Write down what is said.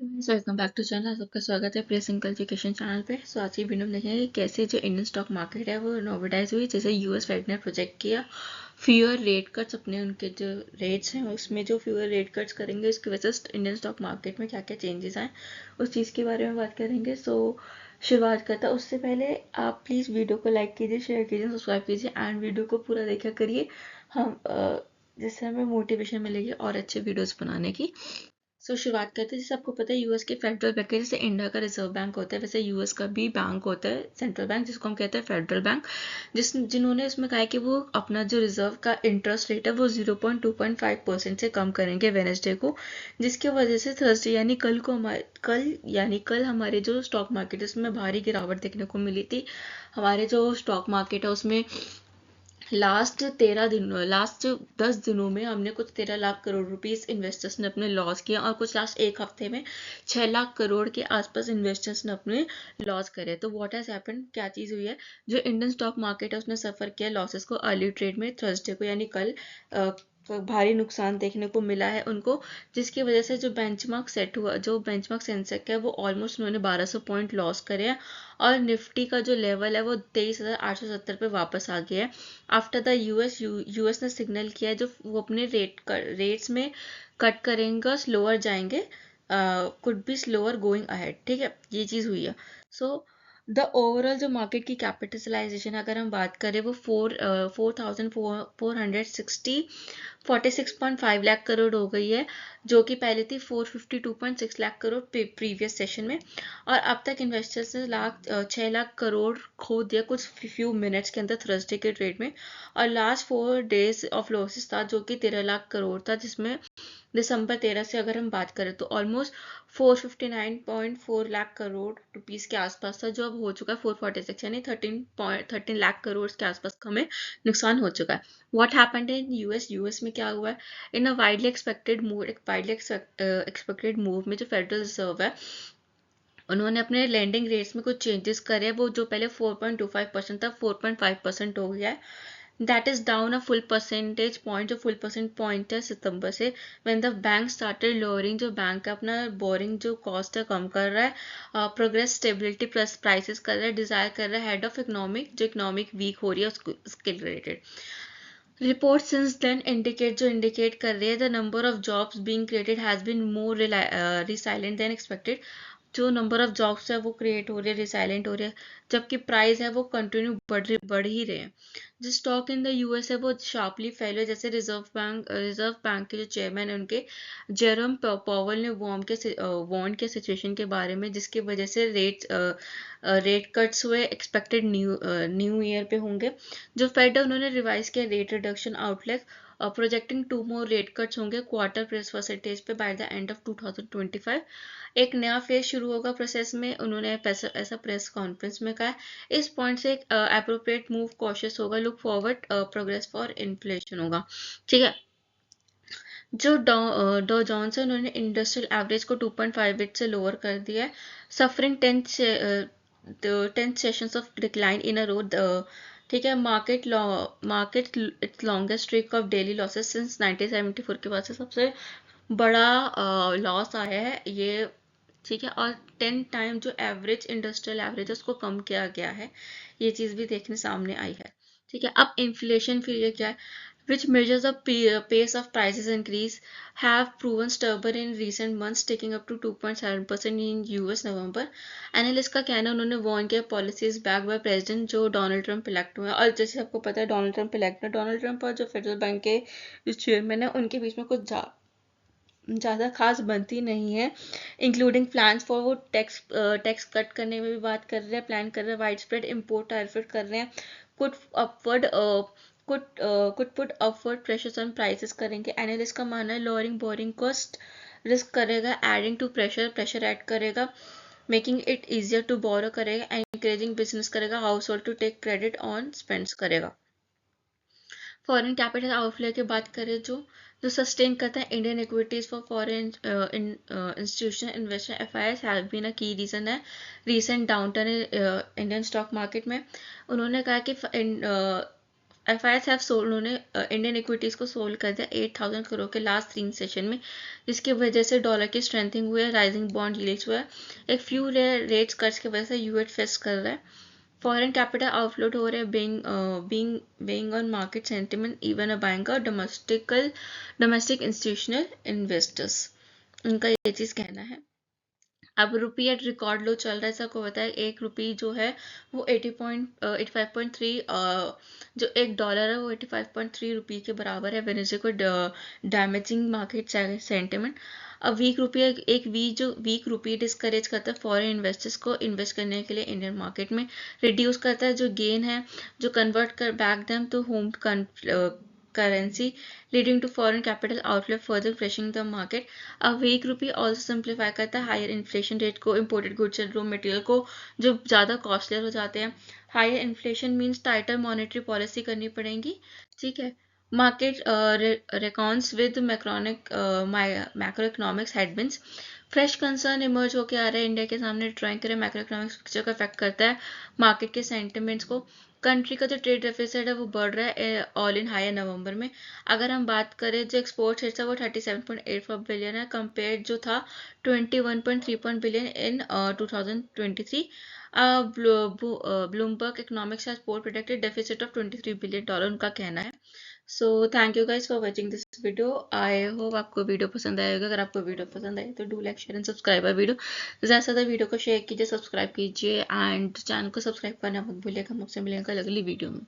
Welcome back to channel. सबका स्वागत है प्रेस सिंपल एजुकेशन चैनल पे। आज की वीडियो में देखेंगे कैसे जो इंडियन स्टॉक मार्केट है वो नोवेलाइज हुई। जैसे यूएस फेड ने प्रोजेक्ट किया फ्यूअर रेट कट्स, अपने उनके जो रेट्स हैं उसमें जो फ्यूअर रेट कट्स करेंगे उसकी वजह से इंडियन स्टॉक मार्केट में क्या क्या चेंजेस आए उस चीज़ के बारे में बात करेंगे। शुरुआत करता है उससे पहले आप प्लीज़ वीडियो को लाइक कीजिए, शेयर कीजिए, सब्सक्राइब कीजिए एंड वीडियो को पूरा देखा करिए। हम जिससे हमें मोटिवेशन मिलेगी और अच्छे वीडियोस बनाने की। शुरुआत करते हैं। जैसे आपको पता है यूएस के फेडरल बैंक है, जैसे इंडिया का रिजर्व बैंक होता है वैसे यूएस का भी बैंक होता है सेंट्रल बैंक, जिसको हम कहते हैं फेडरल बैंक। जिन्होंने इसमें कहा है कि वो अपना जो रिजर्व का इंटरेस्ट रेट है वो 0.2.5% से कम करेंगे वेनेसडे को, जिसकी वजह से थर्सडे यानी कल हमारे जो स्टॉक मार्केट है उसमें भारी गिरावट देखने को मिली थी। हमारे जो स्टॉक मार्केट है उसमें लास्ट 10 दिनों में हमने कुछ 13 लाख करोड़ रुपीस इन्वेस्टर्स ने अपने लॉस किया, और कुछ लास्ट एक हफ्ते में 6 लाख करोड़ के आसपास इन्वेस्टर्स ने अपने लॉस करे। तो व्हाट हैज हैपेंड, क्या चीज़ हुई है, जो इंडियन स्टॉक मार्केट है उसने सफ़र किया लॉसेस को अर्ली ट्रेड में थर्सडे को, यानी कल भारी नुकसान देखने को मिला है उनको, जिसकी वजह से जो बेंचमार्क सेट हुआ, जो बेंचमार्क सेंसेक्स है वो ऑलमोस्ट उन्होंने 1200 पॉइंट लॉस करे हैं, और निफ्टी का जो लेवल है वो 23,870 पे वापस आ गया है। आफ्टर द यूएस ने सिग्नल किया है जो वो अपने रेट्स में कट करेंगे, स्लोअर जाएंगे, could be slower going ahead. ठीक है, ये चीज़ हुई है। द ओवरऑल जो मार्केट की कैपिटलाइजेशन अगर हम बात करें वो 46.5 लाख करोड़ हो गई है, जो कि पहले थी 452.6 लाख करोड़ प्रीवियस सेशन में। और अब तक इन्वेस्टर्स ने 6 लाख करोड़ खो दिया कुछ फ्यू मिनट्स के अंदर थर्सडे के ट्रेड में। और लास्ट 4 डेज ऑफ लॉसेस था जो कि 13 लाख करोड़ था, जिसमें दिसंबर 13 से अगर हम बात करें तो ऑलमोस्ट 459.4 लाख करोड़ रुपीस के आसपास था, जो अब हो चुका है 446, यानी 13 लाख करोड़ के आसपास का हमें नुकसान हो चुका है। व्हाट हैपेंड इन यूएस में क्या हुआ है, इन अ वाइडली एक्सपेक्टेड मूव में जो फेडरल रिजर्व है उन्होंने अपने लैंडिंग रेट्स में कुछ चेंजेस करे। वो जो पहले 4.25% था 4.5% हो गया है। That is down a full percentage point, जो फुल परसेंट पॉइंट है सितंबर से, when the bank started lowering, जो बैंक अपना बोरिंग जो कॉस्ट है कम कर रहा है, प्रोग्रेस स्टेबिलिटी प्लस प्राइसेस कर रहा है, डिजायर कर रहा है हेड ऑफ इकोनॉमिक, जो इकोनॉमिक वीक हो रही है उसके related. Report since then indicate कर रही है the number of jobs being created has been more resilient than expected. जो नंबर ऑफ जॉब्स है वो क्रिएट हो रहे हैं, रिसाइलेंट हो रहे हैं, जबकि प्राइस है वो कंटिन्यू बढ़ ही रहे हैं। जो स्टॉक इन द यूएस है वो शार्पली फैले, जैसे रिजर्व बैंक के जो चेयरमैन है उनके जेरोम पॉवल ने वार्न के सिचुएशन के बारे में, जिसकी वजह से रेट कट्स हुए, एक्सपेक्टेड न्यू ईयर पे होंगे। जो फेड है उन्होंने रिवाइज किया रेट रिडक्शन आउटलुक, प्रोजेक्टिंग 2 मोर रेट कट्स होंगे क्वार्टर प्रेस परसेंटेज पे बाय द एंड ऑफ 2025। एक नया फेज शुरू होगा प्रोसेस में, उन्होंने ऐसा प्रेस कॉन्फ्रेंस में कहा है। इस पॉइंट से एक अप्रोप्रिएट मूव कॉशियस होगा, look forward progress for inflation होगा। ठीक है, जो डॉ जॉन्स है उन्होंने इंडस्ट्रियल एवरेज को 2.58 से लोअर कर दिया है, suffering 10 sessions of decline in a row. ठीक है, market its longest streak of daily losses since 1974 के बाद से सबसे बड़ा लॉस आया है ये। ठीक है, और 10 टाइम जो एवरेज इंडस्ट्रियल एवरेज है उसको कम किया गया है, ये चीज़ भी देखने सामने आई है। ठीक है, अब इन्फ्लेशन फिर ये क्या है, which measures the pace of prices increase, have proven stubborn in recent months, taking up to 2.7% in US November. Analyst का कहना है, उन्होंने वार्न किया पॉलिसीज बैक बाय प्रेसिडेंट जो डोनाल्ड ट्रंप इलेक्ट हुए हैं। और जैसे आपको पता है डोनाल्ड ट्रंप इलेक्ट है, डोनाल्ड ट्रंप और जो फेडरल बैंक के जो चेयरमैन है उनके बीच में कुछ ज़्यादा खास बनती नहीं है, इंक्लूडिंग प्लान्स फॉर वो टैक्स कट करने में भी बात कर रहे हैं, प्लान कर रहे हैं, वाइड स्प्रेड इम्पोर्ट टैरिफ कर रहे हैं, कुछ upward could put upward pressures on prices करेंगे। एनालिस्ट का मानना है लोअरिंग बोरिंग कॉस्ट रिस्क करेगा, एडिंग टू प्रेशर ऐड करेगा, making it easier to borrow करेगा, एनकरेजिंग बिजनेस करेगा, household to take credit on spends करेगा। फॉरेन कैपिटल आउटफ्लो की बात करें, जो सस्टेन करता है Indian equities for foreign institutional investor FIIs have been a key reason है recent downturn Indian stock market में। उन्होंने कहा कि FIs हैव सोल्ड, उन्होंने इंडियन इक्विटीज़ को सोल्ड कर दिया 8,000 करोड़ के लास्ट 3 सेशन में, जिसकी वजह से डॉलर की स्ट्रेंथिंग हुई है, राइजिंग बॉन्ड यील्ड्स हुआ है, एक फ्यू रेट्स कर्ज की वजह से यूएस फेस कर रहा है, फॉरेन कैपिटल आउटफ्लो हो रहे हैं, being on market sentiment, even a banker, domestic institutional investors, उनका ये चीज़ कहना है। अब रुपी एट रिकॉर्ड लो चल रहा है, सबको पता है। एक रुपी जो है वो 85.3, जो एक डॉलर है वो 85.3 रुपी के बराबर है, वेनेजुएला को डैमेजिंग मार्केट सेंटिमेंट। अब वीक रुपी डिस्करेज करता है फॉरेन इन्वेस्टर्स को इन्वेस्ट करने के लिए इंडियन मार्केट में, रिड्यूस करता है जो गेन है, जो कन्वर्ट कर back them to home currency, leading to foreign capital outflow, further pressuring the market. A weak rupee also simplify करता है हायर इन्फ्लेशन रेट को, imported goods and raw material को जो ज़्यादा कॉस्टलियर हो जाते हैं। Higher inflation means tighter monetary policy करनी पड़ेगी, ठीक है। Market reckons with macro economics headwinds, fresh concern emerge होकर आ रहा है इंडिया के सामने, ड्राइंग करें मैक्रो इकोनॉमिक्स पिक्चर को अफेक्ट करता है मार्केट के सेंटिमेंट्स को। कंट्री का जो ट्रेड डेफिसिट है वो बढ़ रहा है ऑल इन हायर नवंबर में। अगर हम बात करें जो एक्सपोर्ट हिस्सा वो 37.84 बिलियन है, कंपेयर जो था 21.3 billion in 2023। Bloomberg economics has प्रोडक्टेड deficit of $23 billion, उनका कहना है। So thank you guys for watching this video. I hope आपको वीडियो पसंद आएगा। अगर आपको वीडियो पसंद आए तो do like share and subscribe our video, ज़्यादा से ज़्यादा वीडियो को शेयर कीजिए, सब्सक्राइब कीजिए एंड चैनल को सब्सक्राइब करना मत भूलिएगा। हम आपसे मिलेंगे अगली वीडियो में।